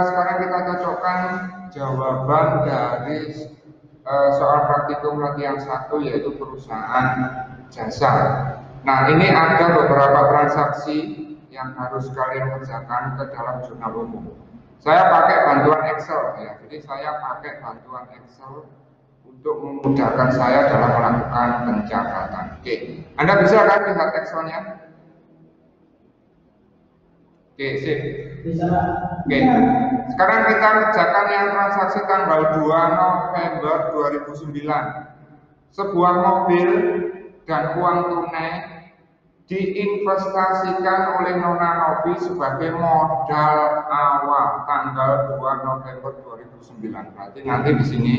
sekarang kita cocokkan jawaban dari soal praktikum latihan 1, yaitu perusahaan jasa. Nah, ini ada beberapa transaksi yang harus kalian kerjakan ke dalam jurnal umum. Saya pakai bantuan Excel ya, jadi saya pakai bantuan Excel untuk memudahkan saya dalam melakukan pencatatan. Oke, Anda bisa kan lihat Excelnya? Oke, sip. Oke, sekarang kita kerjakan yang transaksi tanggal 2 November 2009. Sebuah mobil dan uang tunai diinvestasikan oleh Nona Novi sebagai modal awal tanggal 2 November 2009. Berarti nanti di sini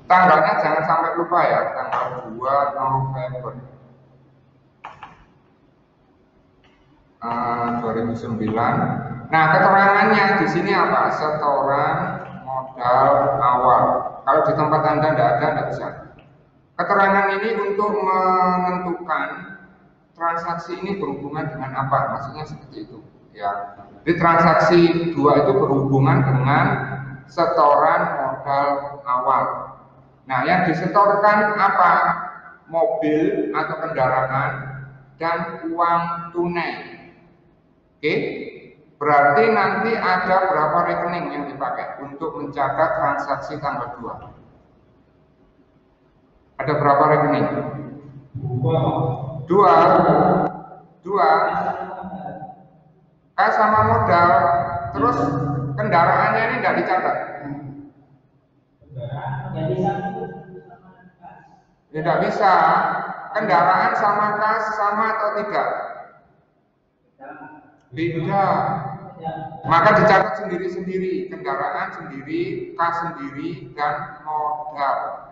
tanggalnya jangan sampai lupa ya, tanggal 2 November 2009. Nah, keterangannya di sini apa? Setoran modal awal. Kalau di tempat Anda tidak bisa. Keterangan ini untuk menentukan transaksi ini berhubungan dengan apa? Maksudnya seperti itu. Ya. Di transaksi 2 itu berhubungan dengan setoran modal awal. Nah, yang disetorkan apa? Mobil atau kendaraan dan uang tunai. Oke, berarti nanti ada berapa rekening yang dipakai untuk mencatat transaksi tanggal 2? Ada berapa rekening? Dua. Kas sama modal. Terus kendaraannya ini tidak dicatat. Tidak bisa. Kendaraan sama kas sama atau tidak? Beda. Maka dicatat sendiri-sendiri, kendaraan sendiri, kas sendiri, dan modal.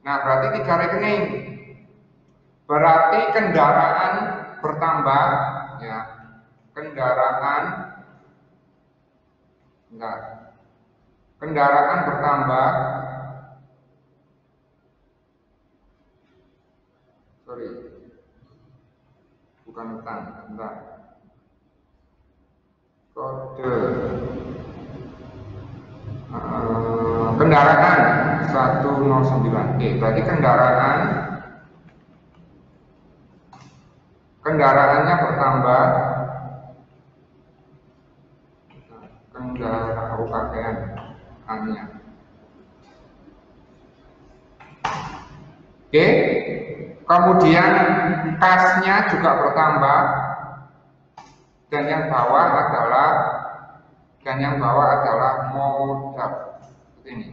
Nah, berarti 3 rekening. Berarti kendaraan bertambah, ya. Kendaraan bertambah. Sorry. Bukan utang, bentar. Kode kendaraan 109. Oke, berarti kendaraannya bertambah. Kendaraan pakaiannya. Oke. Kemudian kasnya juga bertambah. Dan yang bawah adalah modal. Seperti ini.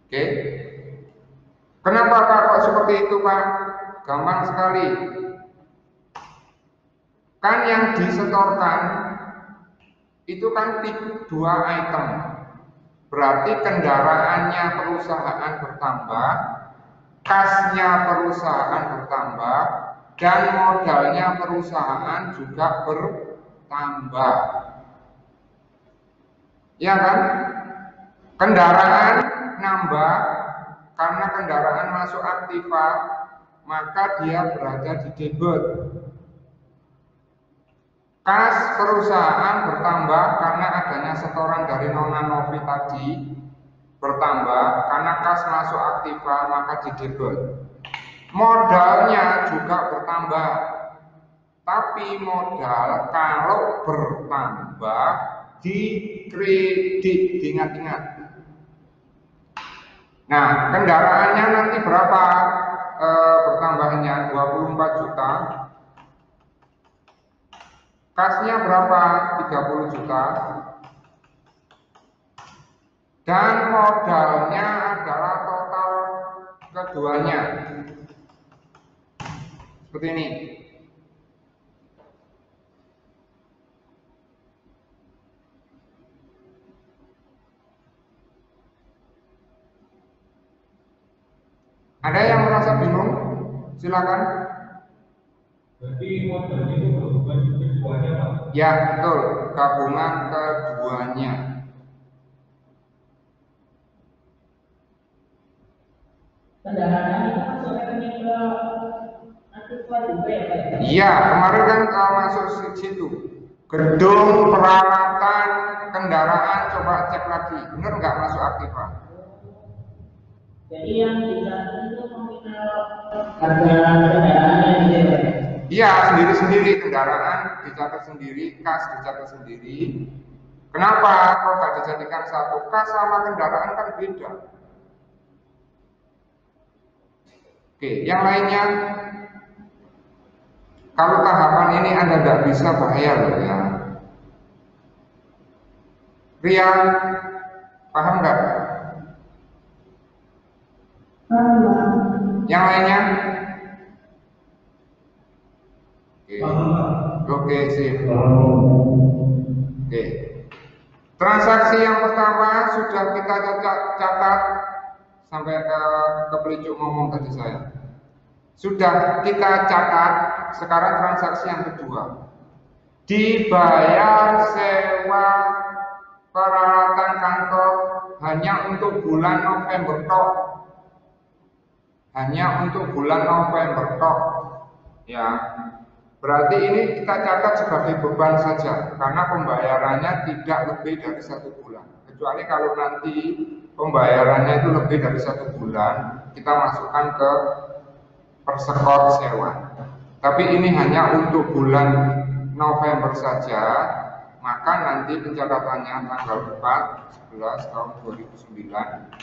Oke. Kenapa Pak kok seperti itu Pak? Gampang sekali. Kan yang disetorkan itu kan 2 item. Berarti kendaraannya perusahaan bertambah, kasnya perusahaan bertambah, dan modalnya perusahaan juga bertambah. Ya kan? Kendaraan nambah karena kendaraan masuk aktiva, maka dia berada di debit. Kas perusahaan bertambah karena adanya setoran dari Nona Novi tadi, bertambah karena kas masuk aktiva maka di debit. Modalnya juga bertambah, tapi modal kalau bertambah di kredit, diingat-ingat. Nah, kendaraannya nanti berapa bertambahnya? 24 juta. Kasnya berapa? 30 juta. Dan modalnya adalah total keduanya. Seperti ini. Ada yang merasa bingung? Silakan. Berarti modalnya itu gabungan keduanya, Pak? Ya, betul. Gabungan keduanya. Kendaraannya itu masuk rekening ke Iya, kemarin kan masuk situ. Gedung, peralatan, kendaraan, coba cek lagi. Bener nggak masuk aktifan? Jadi yang dicatat itu nominal harga kendaraannya gitu ya? Iya, sendiri-sendiri kendaraan dicatat sendiri, kas dicatat sendiri. Kenapa? Kalau nggak dijadikan satu, kas sama kendaraan kan beda. Oke, yang lainnya, kalau tahapan ini Anda tidak bisa bahaya loh ya. Ria, paham nggak? Yang lainnya? Oke, sip. Oke. Transaksi yang pertama sudah kita catat sampai ke pelicuk ngomong tadi saya. Sudah kita catat. Sekarang transaksi yang kedua. Dibayar sewa peralatan kantor hanya untuk bulan November tok. Hanya untuk bulan November tok. Ya. Berarti ini kita catat sebagai beban saja, karena pembayarannya tidak lebih dari 1 bulan. Kecuali kalau nanti pembayarannya itu lebih dari 1 bulan, kita masukkan ke persekot sewa. Tapi ini hanya untuk bulan November saja, maka nanti pencatatannya tanggal 4/11 tahun 2009.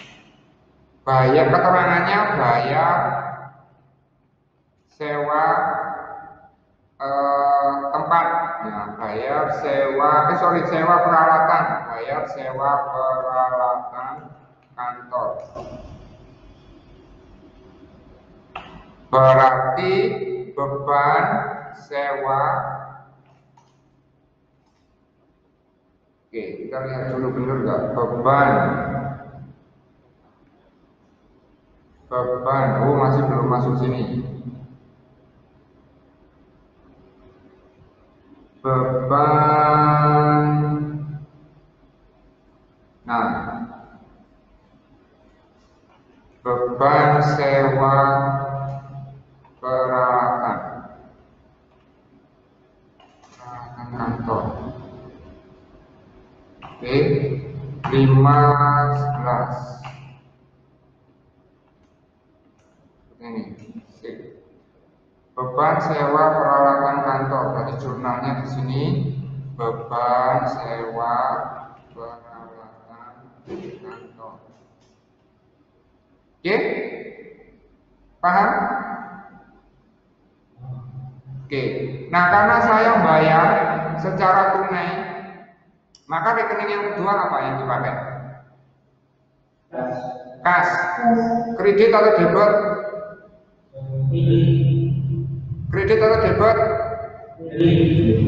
Bayar keterangannya bayar sewa tempat, ya, bayar sewa peralatan, bayar sewa peralatan kantor. Berarti beban sewa. Oke, kita lihat dulu benar nggak beban. Oh, masih belum masuk sini. Beban. Nah, beban sewa peralatan kantor. Oke, 15. Ini. Sip. Beban sewa peralatan kantor. Berarti jurnalnya di sini. Beban sewa peralatan kantor. Oke? Paham? Oke. Nah, karena saya bayar secara tunai, maka rekening yang kedua apa yang dipakai? Kas. Kredit atau debit? Kredit atau debit?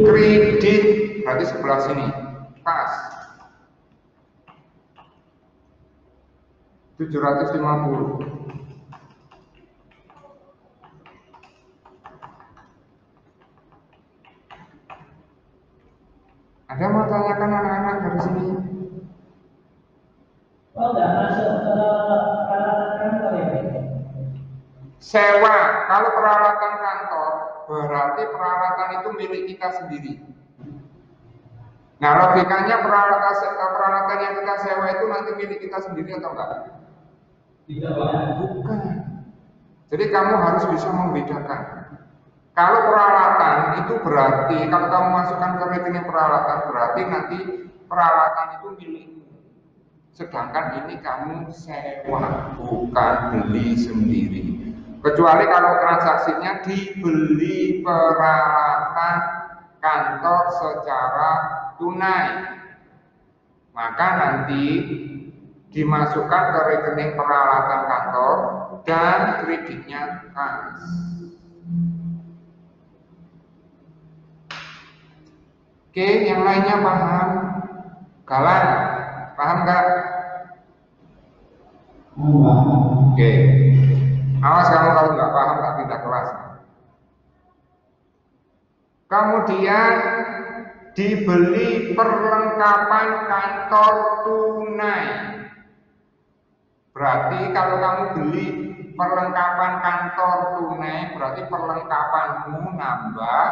Kredit. Berarti sebelah sini. Kas. 750. Ada mau tanyakan anak-anak dari sini? Oh, nggak masuk ke peralatan kantor ya? Sewa, kalau peralatan kantor berarti peralatan itu milik kita sendiri. Nah, logikanya peralatan yang kita sewa itu nanti milik kita sendiri atau enggak? Tidak, Pak. Bukan. Jadi kamu harus bisa membedakan. Kalau peralatan itu berarti kalau kamu masukkan ke rekening peralatan berarti nanti peralatan itu milikmu. Sedangkan ini kamu sewa, bukan beli sendiri. Kecuali kalau transaksinya dibeli peralatan kantor secara tunai, maka nanti dimasukkan ke rekening peralatan kantor dan kreditnya kas. Oke, yang lainnya paham? Galang, paham nggak? Oke, awas kamu kalau nggak paham tak pindah kelas. Kemudian dibeli perlengkapan kantor tunai. Berarti kalau kamu beli perlengkapan kantor tunai, berarti perlengkapanmu nambah,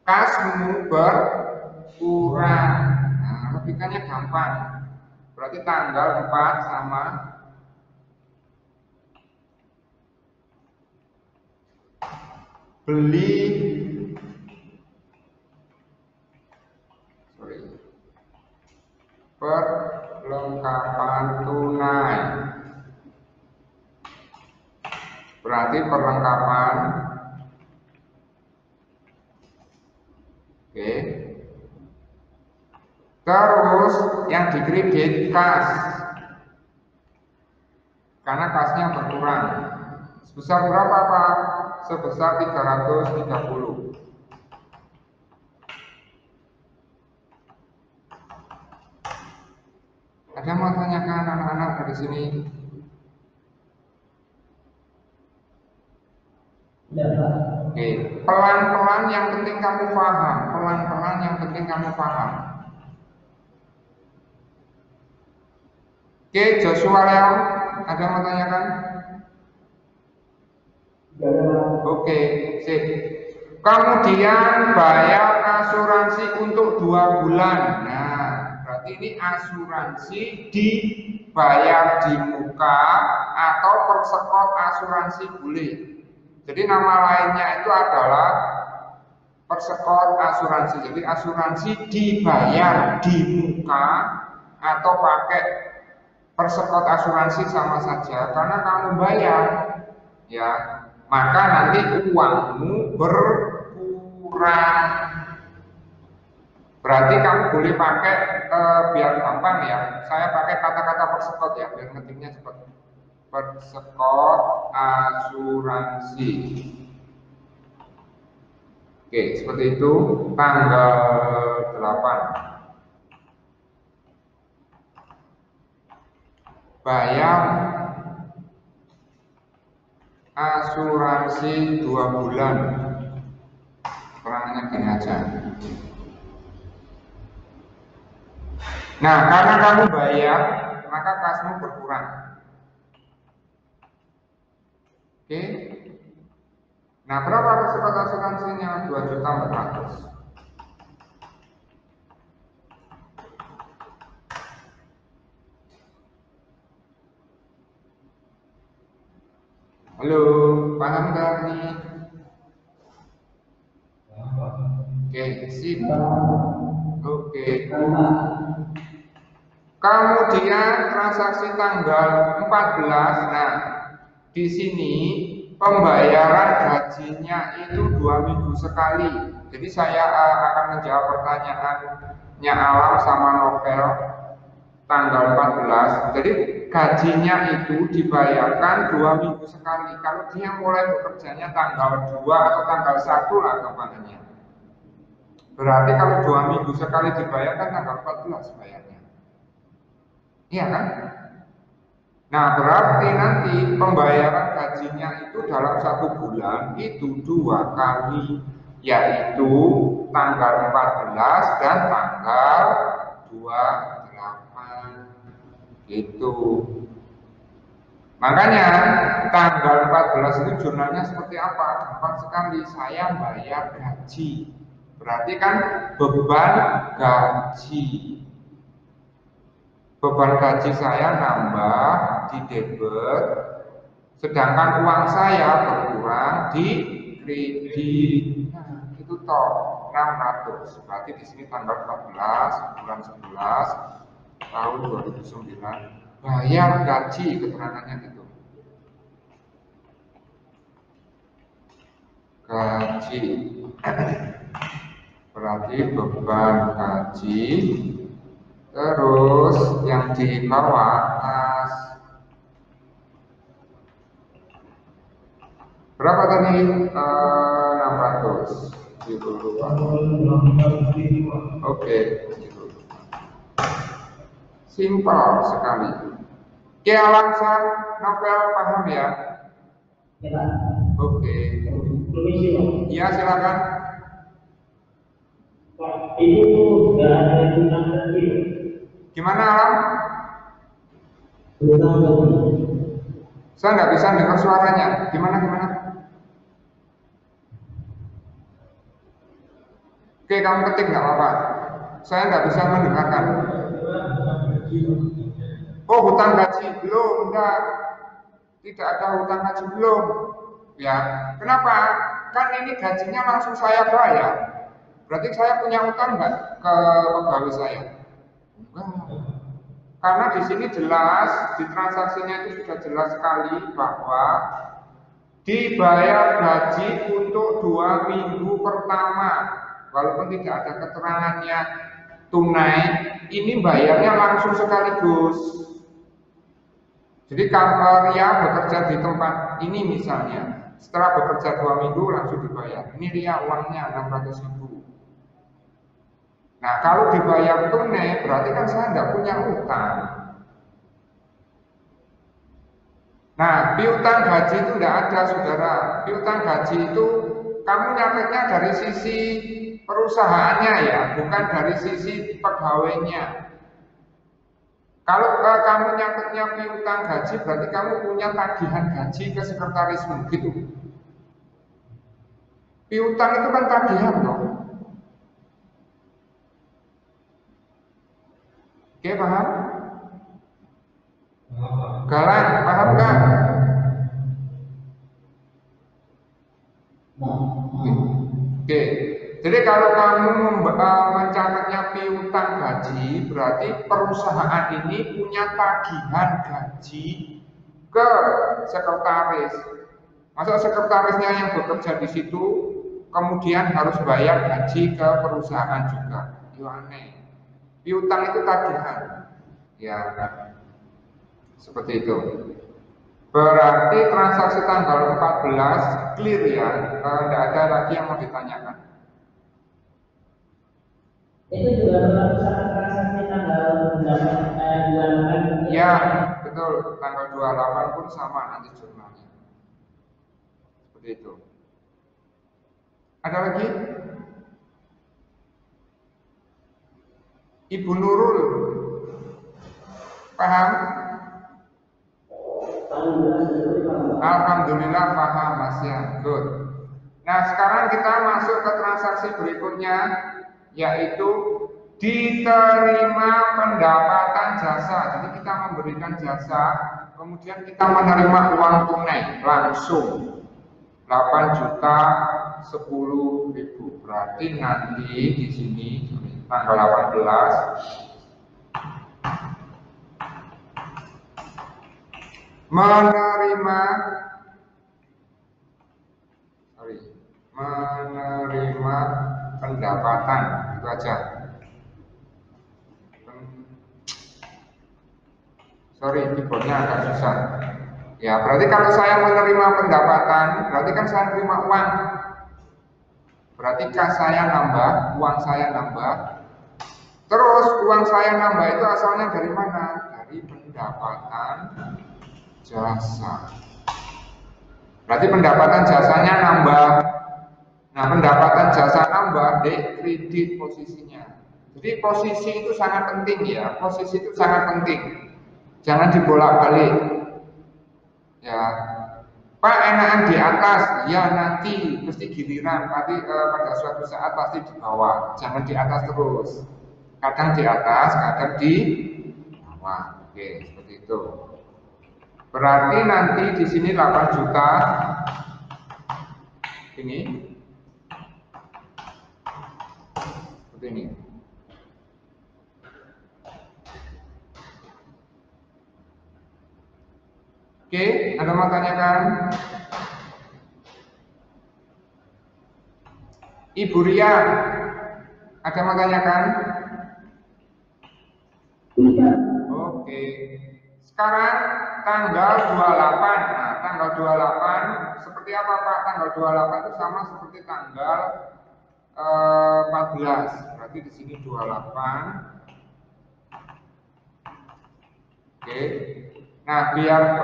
kasmu berkurang. Nah, logikanya gampang. Berarti tanggal 4 sama beli perlengkapan tunai. Berarti perlengkapan. Oke. Terus yang dikredit kas. Karena kasnya berkurang. Sebesar berapa, Pak? Sebesar 330. Ada mau tanyakan anak-anak dari sini? Ya, Pak. Oke, pelan-pelan yang penting kamu paham. Pelan-pelan yang penting kamu paham. Oke, Joshua Leon, ada mau tanyakan? Oke, sip. Kemudian bayar asuransi untuk 2 bulan. Nah, berarti ini asuransi dibayar di muka atau persekot asuransi boleh. Jadi nama lainnya itu adalah persekot asuransi. Jadi asuransi dibayar di muka atau pakai persekot asuransi sama saja karena kamu bayar, ya. Maka nanti uangmu berkurang. Berarti kamu boleh pakai biar gampang ya. Saya pakai kata-kata persekot ya, biar ngetiknya cepat. Persekot asuransi. Oke, seperti itu. Tanggal 8. Bayar asuransi 2 bulan. Keterangannya gini aja. Nah, karena kamu bayar, maka kasmu berkurang. Oke. Nah, berapa persekot asuransinya? 2.400.000. Halo, paham nggak nih? Oke, sip. Oke. Kemudian transaksi tanggal 14. Nah, di sini pembayaran gajinya itu 2 minggu sekali. Jadi saya akan menjawab pertanyaannya Alam sama Novel tanggal 14. Jadi gajinya itu dibayarkan 2 minggu sekali. Kalau dia mulai bekerjanya tanggal 2 atau tanggal 1 lah gampangannya. Berarti kalau 2 minggu sekali dibayarkan tanggal 14 bayarnya. Iya kan? Nah, berarti nanti pembayaran gajinya itu dalam 1 bulan itu 2 kali, yaitu tanggal 14 dan tanggal 28. Gitu. Makanya tanggal 14 itu jurnalnya seperti apa? Gampang sekali, saya bayar gaji. Berarti kan beban gaji. Beban gaji saya nambah di debit, sedangkan uang saya berkurang di kredit. Nah, itu toh 600. Berarti di sini tanggal 14 bulan 11 tahun 2009 bayar gaji, keterangannya gitu. Gaji. Berarti beban gaji. Terus yang di bawah atas berapa tadi? 600. Oke, simpel sekali. Oke, Alamsan, Novel paham ya? Ya, Pak. Oke. Permisi, Pak. Iya, silakan. Pak, itu nggak ada tentang tadi. Gimana, Alam? Tentang Saya nggak bisa dengar suaranya. Gimana? Oke, kamu ketik nggak apa-apa. Saya nggak bisa mendengarkan. Oh, hutang gaji belum, enggak. Tidak ada hutang gaji belum. Ya, kenapa? Kan ini gajinya langsung saya bayar. Berarti saya punya hutang nggak ke pegawai saya? Enggak. Karena di sini jelas, di transaksinya itu sudah jelas sekali bahwa dibayar gaji untuk 2 minggu pertama. Walaupun tidak ada keterangannya tunai, ini bayarnya langsung sekaligus. Jadi kalau Ria bekerja di tempat ini misalnya, setelah bekerja 2 minggu langsung dibayar. Ini Ria uangnya 600.000. Nah, kalau dibayar tunai berarti kan saya nggak punya utang. Nah, piutang gaji itu nggak ada, saudara. Piutang gaji itu kamu nyatetnya dari sisi perusahaannya ya, bukan dari sisi pegawainya. Kalau kamu nyatetnya piutang gaji, berarti kamu punya tagihan gaji ke sekretarismu gitu. Piutang itu kan tagihan loh. Oke, paham? Galang, paham nggak? Oke, jadi kalau kamu mencatatnya piutang gaji, berarti perusahaan ini punya tagihan gaji ke sekretaris. Masa sekretarisnya yang bekerja di situ kemudian harus bayar gaji ke perusahaan juga? Itu aneh. Piutang itu tagihan, ya seperti itu. Berarti transaksi tanggal 14 clear ya, tidak ada lagi yang mau ditanyakan. Itu juga termasuk transaksi tanggal 28. Ya, betul. Tanggal 28 pun sama nanti jurnalnya. Seperti itu. Ada lagi? Ibu Nurul, paham? Alhamdulillah paham Mas ya, good. Nah sekarang kita masuk ke transaksi berikutnya, yaitu diterima pendapatan jasa. Jadi kita memberikan jasa, kemudian kita menerima uang tunai langsung 8.010.000. Berarti nanti di sini tanggal 18 menerima pendapatan, itu aja. Sorry, keyboardnya agak susah. Ya, berarti kalau saya menerima pendapatan, berarti kan saya menerima uang. Berarti kas saya nambah, uang saya nambah. Terus uang saya nambah itu asalnya dari mana? Dari pendapatan jasa. Berarti pendapatan jasanya nambah. Nah, pendapatan jasa nambah, kredit posisinya. Jadi posisi itu sangat penting ya. Posisi itu sangat penting. Jangan dibolak-balik. Ya, Pak enakan di atas, ya nanti mesti giliran. Nanti pada suatu saat pasti di bawah. Jangan di atas terus. Kadang di atas, kadang di bawah. Oke, seperti itu. Berarti nanti di sini 8 juta ini seperti ini. Oke, ada mau tanyakan? Ibu Ria, ada mau tanyakan? Oke. Sekarang tanggal 28. Nah, tanggal 28 seperti apa Pak? Tanggal 28 itu sama seperti tanggal 14. Berarti di sini 28. Oke. Nah, biar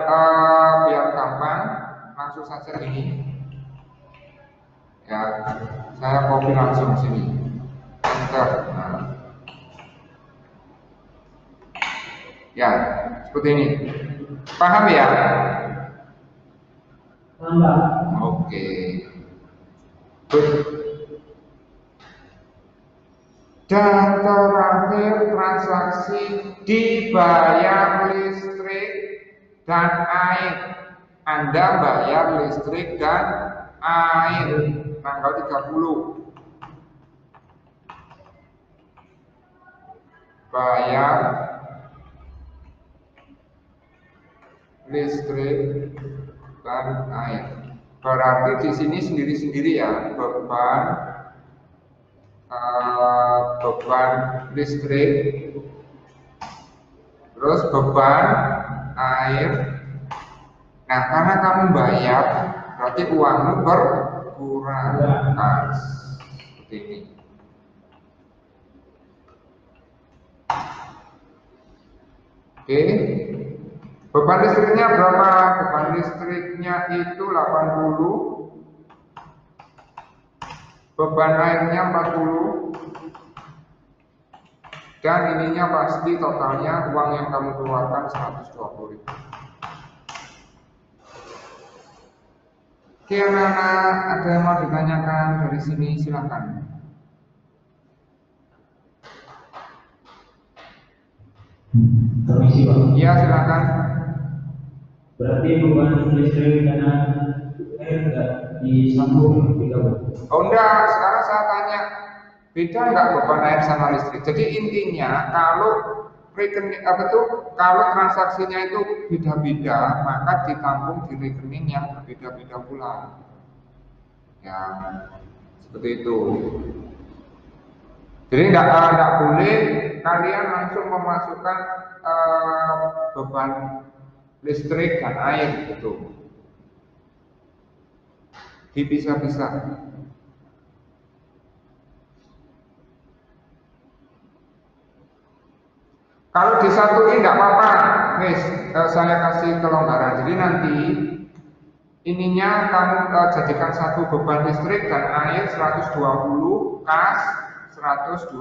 gampang, langsung saja ini. Ya, saya copy langsung sini. Enter. Nah. Ya, seperti ini. Paham ya? Tambah. Oke. Good. Dan terakhir transaksi dibayar listrik dan air. Anda bayar listrik dan air tanggal 30. Bayar listrik dan air. Berarti di sini sendiri-sendiri ya, beban listrik, terus beban air. Nah, karena kamu bayar, berarti uangmu berkurang. Nah, seperti ini. Oke. Beban listriknya berapa? Beban listriknya itu 80. Beban airnya 40. Dan ininya pasti totalnya uang yang kamu keluarkan 120.000. Oke anak-anak, ada yang mau ditanyakan dari sini? Silakan. Permisi Pak. Iya silakan. Berarti beban listrik dan air enggak disambung tidak Pak? Oh enggak, sekarang saya tanya, beda enggak beban air sama listrik? Jadi intinya kalau rekening kalau transaksinya itu beda-beda, maka ditampung di rekening yang berbeda-beda pula. Ya, seperti itu. Jadi enggak boleh kalian langsung memasukkan beban listrik dan air gitu. Dipisah-pisah. Kalau disatuin nggak apa-apa, Miss, saya kasih kelonggaran. Jadi nanti ininya kamu jadikan satu beban listrik dan air 120, kas 120.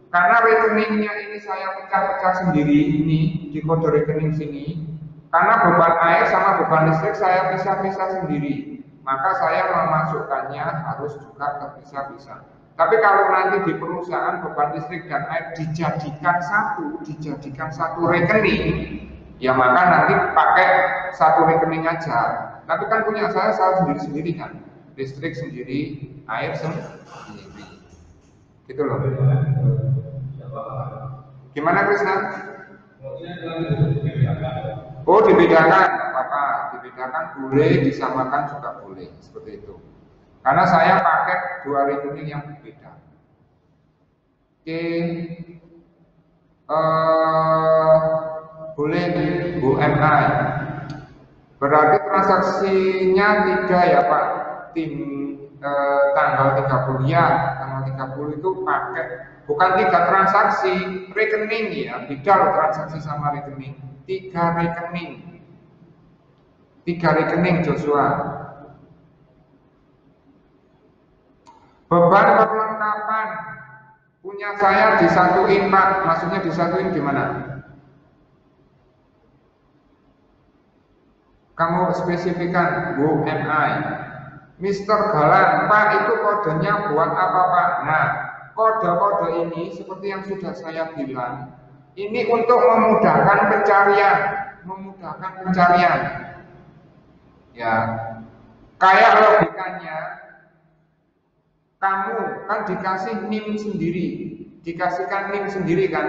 Karena rekeningnya ini saya pecah-pecah sendiri ini di kode rekening sini. Karena beban air sama beban listrik saya pisah-pisah sendiri, maka saya memasukkannya harus juga terpisah-pisah. Tapi kalau nanti di perusahaan beban listrik dan air dijadikan satu rekening, ya maka nanti pakai satu rekening aja. Tapi kan punya saya sendiri-sendiri kan, listrik sendiri, air sendiri, gitu loh. Gimana Krisna? Oh dibedakan, nggak apa-apa, dibedakan boleh, disamakan juga boleh, seperti itu. Karena saya pakai dua rekening yang berbeda. Oke, boleh di UMI. Berarti transaksinya 3 ya Pak, tanggal 30 ya, tanggal 30 itu pakai bukan 3 transaksi, rekening ya, beda loh transaksi sama rekening. 3 rekening. 3 rekening Joshua. Beban perlengkapan punya saya disatuin Pak, maksudnya disatuin gimana? Kamu spesifikan UMI. Mr. Galang, Pak itu kodenya buat apa Pak? Nah, kode-kode ini seperti yang sudah saya bilang, ini untuk memudahkan pencarian, ya. Kayak logikanya, kamu kan dikasih NIM sendiri, dikasihkan NIM sendiri kan?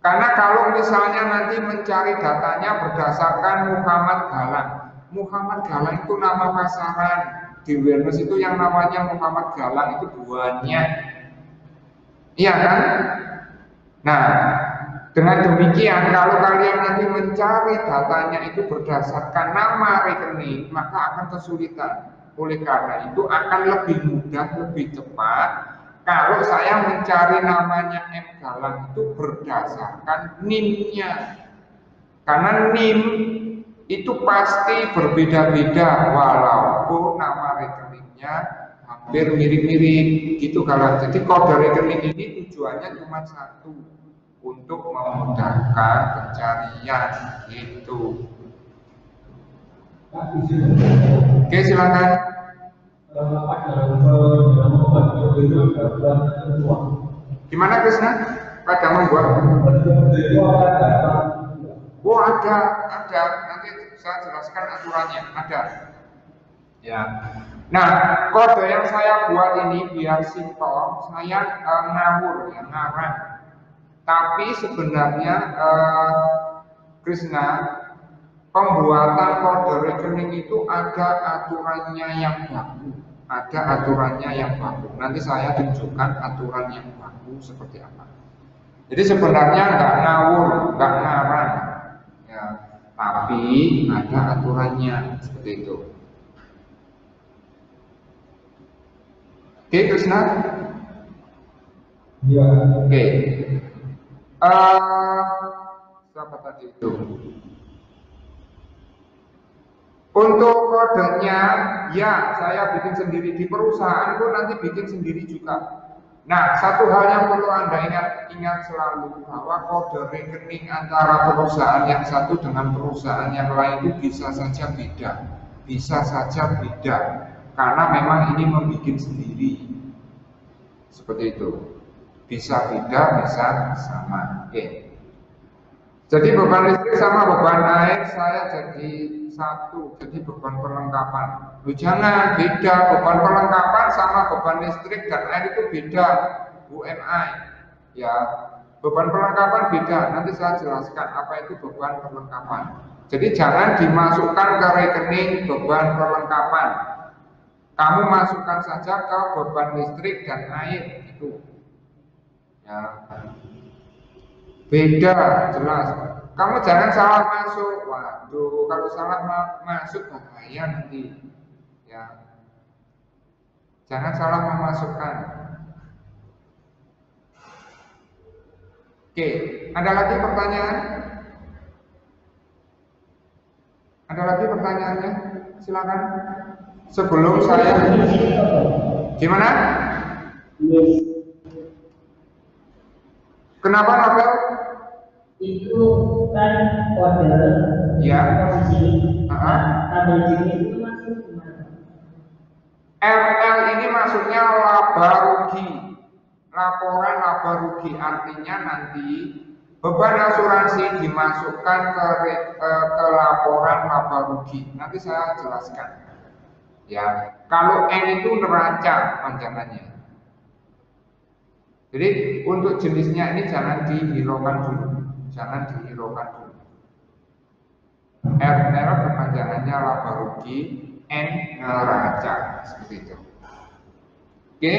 Karena kalau misalnya nanti mencari datanya berdasarkan Muhammad Galang, Muhammad Galang itu nama pasaran di Wellness itu yang namanya Muhammad Galang itu banyak, iya kan? Nah, dengan demikian kalau kalian nanti mencari datanya itu berdasarkan nama rekening, maka akan kesulitan. Oleh karena itu akan lebih mudah, lebih cepat kalau saya mencari namanya M. Galang itu berdasarkan NIM-nya. Karena NIM itu pasti berbeda-beda walaupun nama rekeningnya hampir mirip-mirip gitu kalau. Jadi kode rekening ini tujuannya cuma satu, untuk memudahkan pencarian gitu. Oke, silakan. Gimana Krishna? Pada membuat? Oh ada. Nanti saya jelaskan aturannya. Ada. Ya. Nah, kode yang saya buat ini biar simpel, saya ngawur ya, ngarang. Tapi sebenarnya Krishna, pembuatan kode rekening itu ada aturannya yang baku. Ada aturannya yang baku. Nanti saya tunjukkan aturan yang baku seperti apa. Jadi sebenarnya nggak ngawur, nggak ngarang, ya, tapi ada aturannya seperti itu. Oke, Krishna? Iya. Oke. Siapa tadi itu? Untuk kodenya, ya saya bikin sendiri. Di perusahaan pun nanti bikin sendiri juga. Nah, satu hal yang perlu Anda ingat selalu bahwa kode rekening antara perusahaan yang satu dengan perusahaan yang lain itu bisa saja beda, karena memang ini membuat sendiri, seperti itu. Bisa beda, bisa sama. Oke. Jadi beban listrik sama beban air saya jadi satu, jadi beban perlengkapan. Jangan beda, beban perlengkapan sama beban listrik dan air itu beda, UMI. Ya, beban perlengkapan beda. Nanti saya jelaskan apa itu beban perlengkapan. Jadi jangan dimasukkan ke rekening beban perlengkapan. Kamu masukkan saja ke beban listrik dan air itu. Ya, beda jelas. Kamu jangan salah masuk. Waduh, kalau salah masuk bahaya nanti. Ya, jangan salah memasukkan. Oke, ada lagi pertanyaan? Ada lagi pertanyaannya? Silakan. Sebelum saya. Gimana? Kenapa Novel? Itu kan order Ya. posisi. Tabel jenis itu masuk kemana? RL ini maksudnya laba rugi, laporan laba rugi, artinya nanti beban asuransi dimasukkan ke laporan laba rugi. Nanti saya jelaskan. Ya, kalau N itu neraca panjangannya. Jadi untuk jenisnya ini jangan dihiraukan dulu, RL kepanjangannya laba rugi, N neraca, seperti itu. Oke,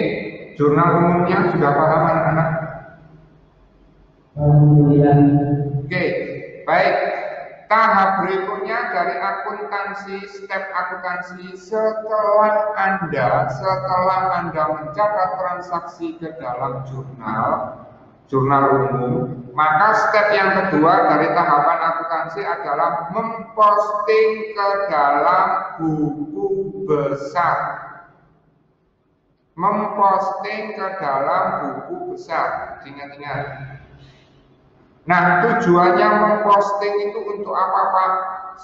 jurnal umumnya sudah paham anak-anak? Alhamdulillah. Oke, baik. Tahap berikutnya dari akuntansi, step akuntansi setelah Anda mencatat transaksi ke dalam jurnal umum, maka step yang kedua dari tahapan akuntansi adalah memposting ke dalam buku besar. Ingat-ingat. Nah, tujuannya memposting itu untuk apa Pak?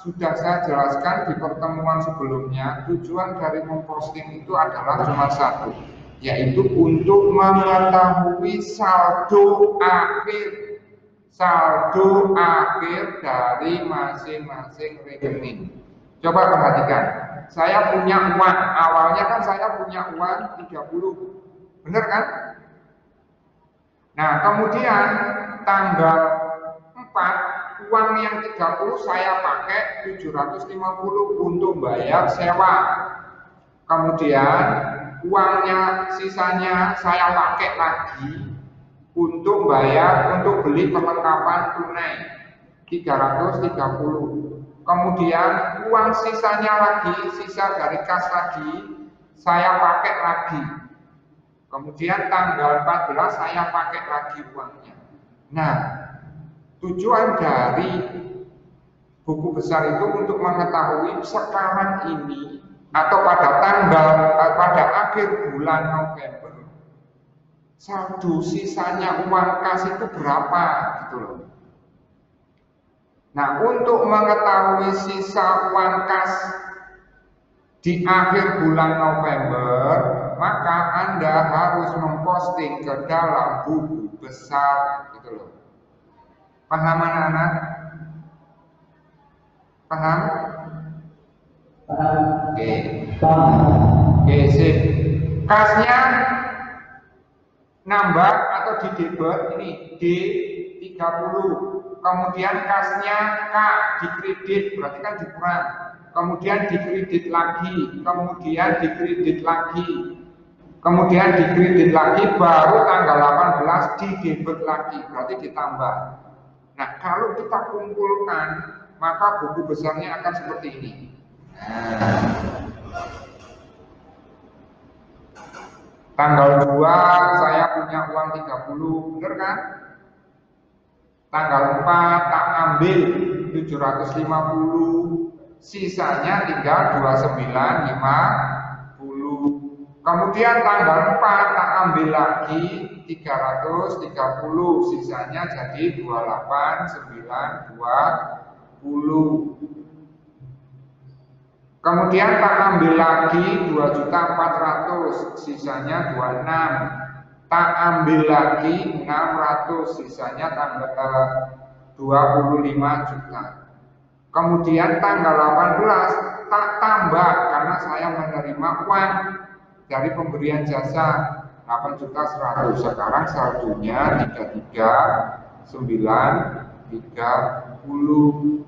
Sudah saya jelaskan di pertemuan sebelumnya. Tujuan dari memposting itu adalah cuma satu, yaitu untuk mengetahui saldo akhir dari masing-masing rekening. Coba perhatikan, saya punya uang, awalnya kan saya punya uang 30, benar kan? Nah, kemudian tanggal 4, uang yang 30 saya pakai 750 untuk bayar sewa. Kemudian uangnya sisanya saya pakai lagi untuk beli perlengkapan tunai 330. Kemudian uang sisanya lagi, sisa dari kas lagi, saya pakai lagi. Kemudian tanggal 14 saya pakai lagi uangnya. Nah, tujuan dari buku besar itu untuk mengetahui sekarang ini atau pada akhir bulan November saldo sisanya uang kas itu berapa gitu loh. Nah, untuk mengetahui sisa uang kas di akhir bulan November, maka Anda harus memposting ke dalam buku besar, gitu loh. Paham anak-anak? Paham? Oke. Oke, sip. Kasnya nambah atau di debit ini D30. Kemudian kasnya K dikredit, berarti kan dikurang. Kemudian dikredit lagi, kemudian dikredit lagi. Kemudian dikredit lagi, baru tanggal 18 didebit lagi, berarti ditambah. Nah, kalau kita kumpulkan, maka buku besarnya akan seperti ini. Tanggal 2 saya punya uang 30, benar kan? Tanggal 4 tak ambil 750, sisanya tinggal 2950. Kemudian tanggal 4 tak ambil lagi 330, sisanya jadi 28920. Kemudian tak ambil lagi 2.400.000, sisanya 26. Tak ambil lagi 600, sisanya tanggal 25 juta. Kemudian tanggal 18 tak tambah karena saya menerima uang dari pemberian jasa 8.100.000. Sekarang saldonya 33.930.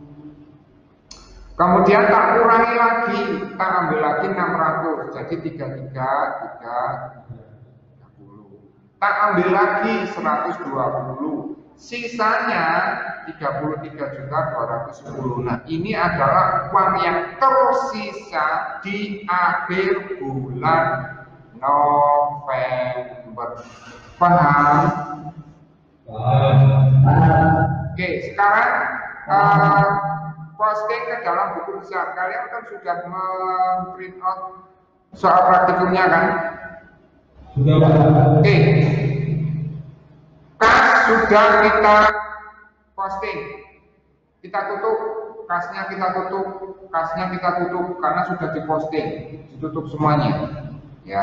Kemudian tak kurangi lagi, tak ambil lagi 600, jadi 33.330. Tak ambil lagi 120, sisanya 33.210. Nah, ini adalah uang yang tersisa di akhir bulan November. Paham? Oke, sekarang posting ke dalam buku besar. Kalian kan sudah print out soal praktikumnya kan? Sudah, Pak. Oke. Kas sudah kita posting. Kita tutup, kasnya kita tutup, kasnya kita tutup karena sudah diposting, ditutup semuanya. Ya.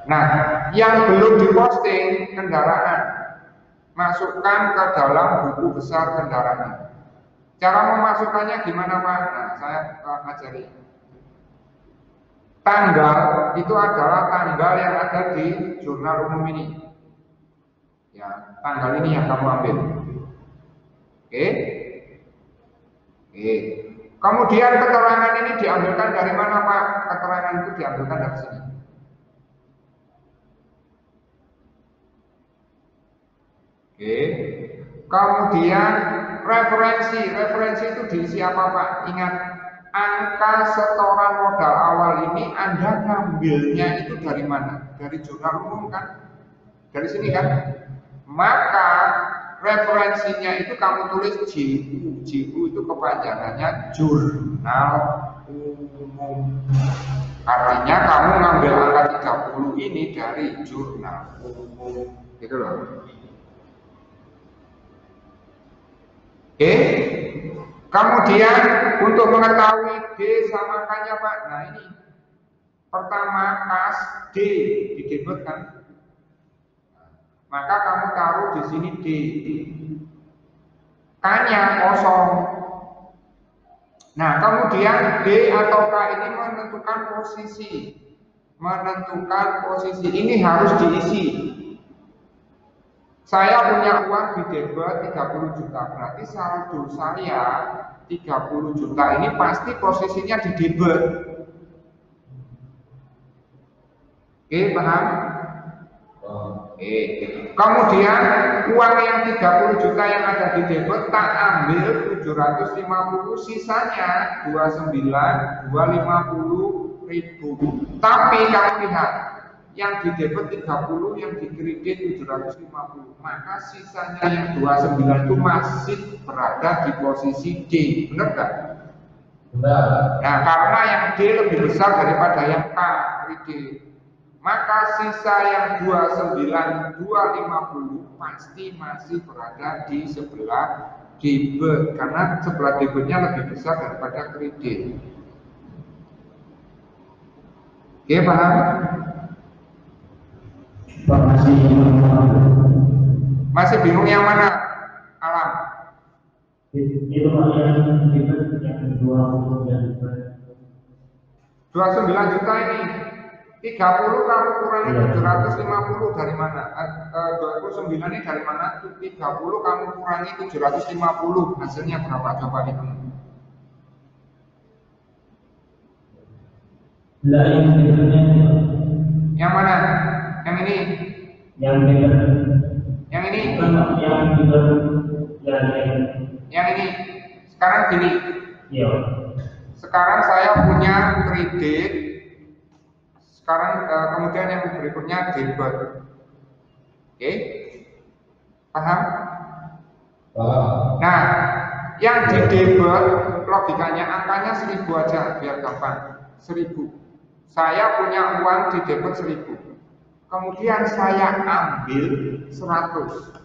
Nah, yang belum diposting kendaraan. Masukkan ke dalam buku besar kendaraan. Cara memasukkannya gimana Pak? Nah, saya ajari. Tanggal itu adalah tanggal yang ada di jurnal umum ini. Ya, tanggal ini yang kamu ambil. Oke? Oke. Kemudian keterangan ini diambilkan dari mana Pak? Keterangan itu diambilkan dari sini. Oke. Kemudian referensi itu diisi apa Pak? Ingat, angka setoran modal awal ini Anda ngambilnya itu dari mana? Dari jurnal umum kan? Dari sini kan? Maka referensinya itu kamu tulis JU. JU itu kepanjangannya jurnal umum. Artinya kamu ngambil angka 30 ini dari jurnal umum. Gitu loh. Oke, kemudian untuk mengetahui D samakannya Pak, nah ini pertama kas D didebit kan, maka kamu taruh di sini D, K-nya kosong. Nah kemudian D atau K ini menentukan posisi, ini harus diisi. Saya punya uang di debit 30 juta, berarti saldo saya 30 juta ini pasti posisinya di debit. Oke, paham? Oke. Kemudian uang yang 30 juta yang ada di debit tak ambil 750, sisanya 250.000. Tapi kamu lihat, yang di debit 30, yang di kredit 750, maka sisanya yang 29 itu masih berada di posisi D, benar nggak? Benar. Nah, karena yang D lebih besar daripada yang K kredit, maka sisa yang 29.250 pasti masih berada di sebelah debit, karena sebelah debitnya lebih besar daripada kredit. Oke, paham? Masih bingung yang mana? Alam? Itu yang debit yang 20 yang debit. 29 juta ini 30 kamu kurangi 750 dari mana? 29 ini dari mana? 30 kamu kurangi 750, hasilnya berapa? Coba hitung. Lah yang debitnya Yang mana? Yang ini? yang debit. Yang ini? Yang debit Yang ini? Sekarang gini. Iya. Sekarang saya punya kredit. Sekarang kemudian yang berikutnya debit. Oke? Paham? Nah, yang di debit logikanya angkanya 1000 aja biar gampang. 1000. Saya punya uang di debit 1000. Kemudian saya ambil 100.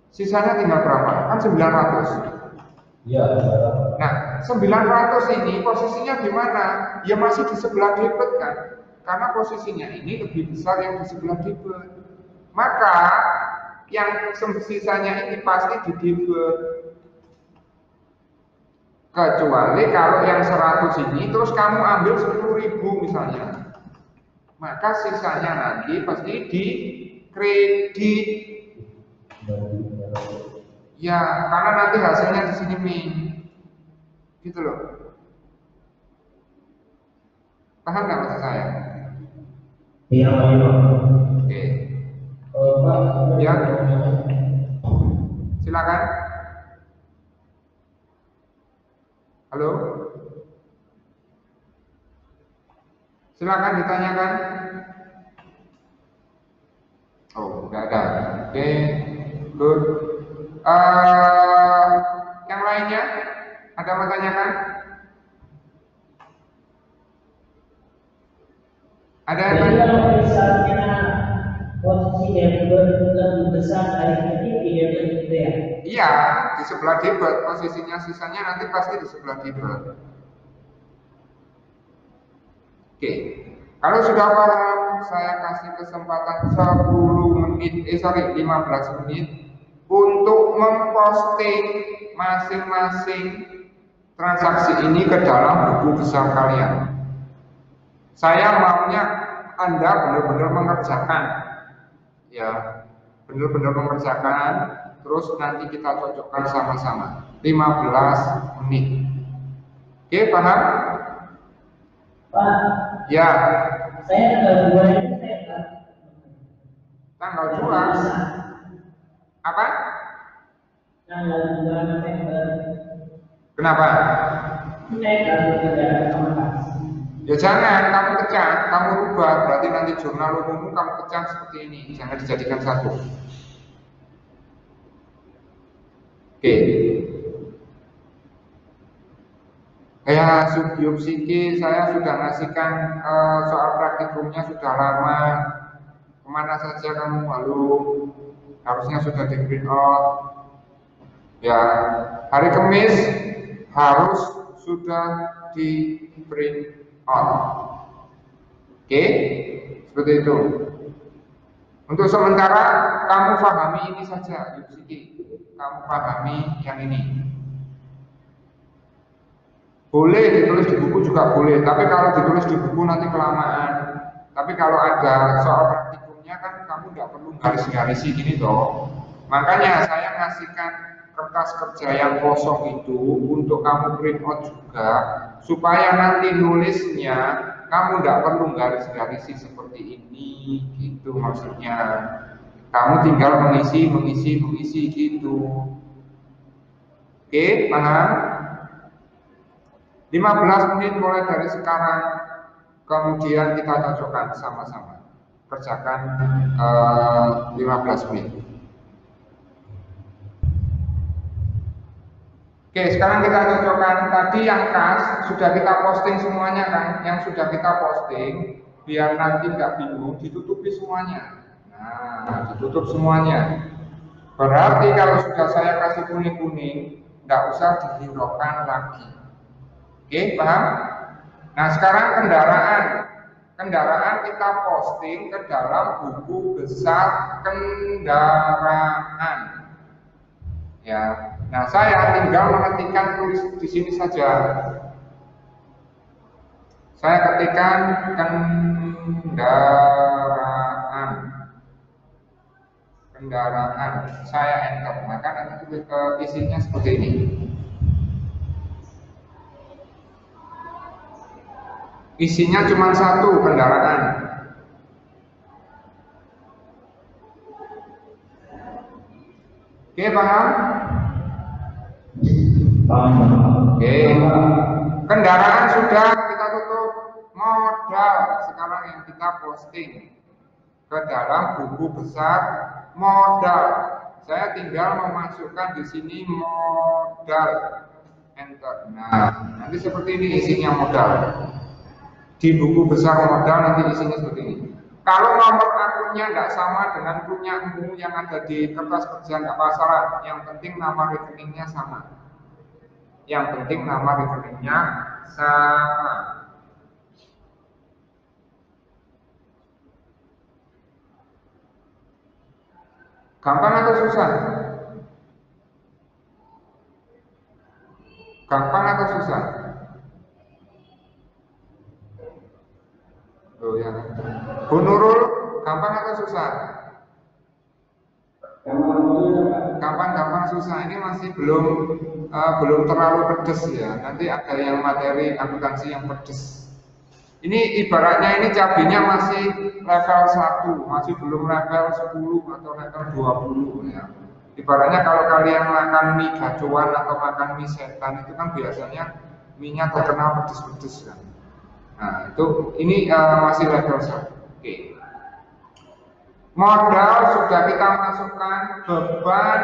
Sisanya tinggal berapa? Kan 900. Iya. Nah, 900 ini posisinya di mana? Ya masih di sebelah debit kan? Karena posisinya ini lebih besar yang di sebelah debit. Maka yang sisanya ini pasti di debit. Kecuali kalau yang 100 ini terus kamu ambil 10.000 misalnya. Maka sisanya nanti pasti di kredit. Ya, karena nanti hasilnya di sini min. Gitu loh. Paham nggak maksud saya? Iya, iya. Oke. Pak, Ya. Silakan. Halo. Silakan ditanyakan. Oh, nggak ada. Oke, good. Yang lainnya ada mau tanyakan? Ada yang Jadi tanya? kalau misalnya posisi debit lebih besar dari kredit di debit gitu ya? Iya, di sebelah debit. Posisinya sisanya nanti pasti di sebelah debit. Oke, kalau sudah paham, saya kasih kesempatan 15 menit untuk memposting masing-masing transaksi ini ke dalam buku besar kalian. Saya maunya Anda benar-benar mengerjakan, ya, benar-benar mengerjakan, terus nanti kita cocokkan sama-sama. 15 menit. Oke, paham? Pak, Ya, saya tanggal 2 ini saya nggak tanggal 2. Apa? tanggal 2 November Kenapa? saya nggak tidak sama Mas. Ya jangan, kamu pecah, kamu rubah, berarti nanti jurnal umummu kamu pecah seperti ini, jangan dijadikan satu. Oke. Ya, subbiopsiki saya sudah ngasihkan soal praktikumnya sudah lama. Kemana saja kamu lalu? Harusnya sudah di print out. Ya, hari Kamis harus sudah di print out. Oke, seperti itu. Untuk sementara kamu pahami ini saja, biopsiki. Kamu pahami yang ini. Boleh ditulis di buku juga boleh, tapi kalau ditulis di buku nanti kelamaan. Tapi kalau ada soal praktikumnya kan kamu nggak perlu garis-garisi gini toh. Makanya saya ngasihkan kertas kerja yang kosong itu untuk kamu print out juga, supaya nanti nulisnya kamu nggak perlu garis-garisi seperti ini, gitu maksudnya. Kamu tinggal mengisi gitu. Oke, paham? 15 menit mulai dari sekarang, kemudian kita cocokkan sama-sama. Kerjakan 15 menit. Oke, sekarang kita cocokkan. Tadi yang kas sudah kita posting semuanya kan? Yang sudah kita posting, biar nanti nggak bingung, ditutupi semuanya. Nah, ditutup semuanya. Berarti kalau sudah saya kasih kuning-kuning, tidak usah dihiraukan lagi. Oke, paham? Nah, sekarang kendaraan. Kendaraan kita posting ke dalam buku besar kendaraan. Ya. Nah, saya tinggal mengetikkan tulis di sini saja. Saya ketikkan kendaraan, saya enter, maka nanti isinya seperti ini. Isinya cuma satu, kendaraan. Oke, paham? Oke. Kendaraan sudah kita tutup. Modal sekarang yang kita posting ke dalam buku besar modal. Saya tinggal memasukkan di sini modal, enter. Nah, nanti seperti ini isinya modal. Di buku besar modal nanti isinya seperti ini. Kalau nomor akunnya tidak sama dengan punyamu yang ada di kertas kerja, tidak masalah. Yang penting nama rekeningnya sama. Yang penting nama rekeningnya sama. Gampang atau susah? Gampang atau susah? Oh ya. Bu Nurul, gampang atau susah? Gampang susah. Ini masih belum terlalu pedes ya. Nanti ada yang materi akuntansi yang pedes. Ini ibaratnya ini cabenya masih level 1, masih belum level 10 atau level 20 ya. Ibaratnya kalau kalian makan mie gacuan atau makan mie setan itu kan biasanya mie-nya terkenal pedes-pedes kan. Nah, itu ini masih level 1. Oke. Modal sudah kita masukkan, beban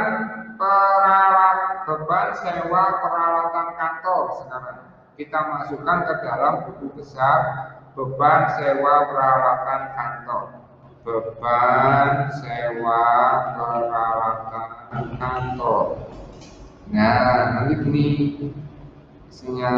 sewa peralatan kantor sekarang. Kita masukkan ke dalam buku besar beban sewa peralatan kantor. Beban sewa peralatan kantor. Nah, nanti gini isinya.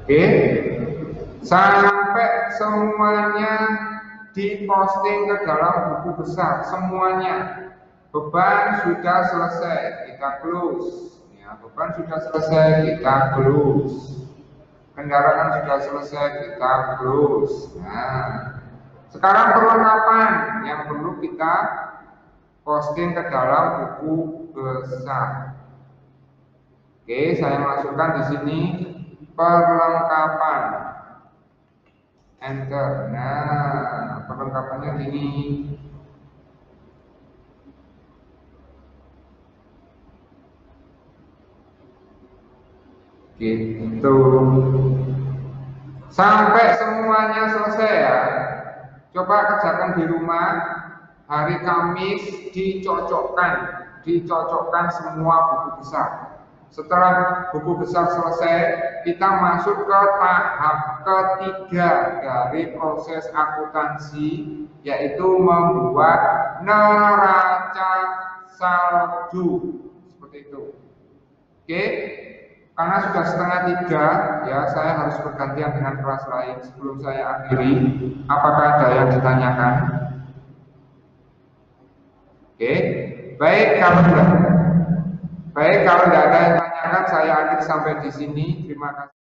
Oke. Sampai semuanya diposting ke dalam buku besar, semuanya. Beban sudah selesai, kita close. Ya, beban sudah selesai, kita close. Kendaraan sudah selesai, kita close. Nah, sekarang perlengkapan yang perlu kita posting ke dalam buku besar. Oke, saya masukkan di sini perlengkapan. Enter. Nah, perlengkapannya gini. Gitu. Sampai semuanya selesai ya. Coba kerjakan di rumah. Hari Kamis dicocokkan semua buku besar. Setelah buku besar selesai, kita masuk ke tahap ketiga dari proses akuntansi, yaitu membuat neraca saldo. Seperti itu. Oke, karena sudah 2:30 ya, saya harus bergantian dengan kelas lain. Sebelum saya akhiri, apakah ada yang ditanyakan? Oke, baik kalau tidak ada yang tanyakan, saya akhiri sampai di sini. Terima kasih.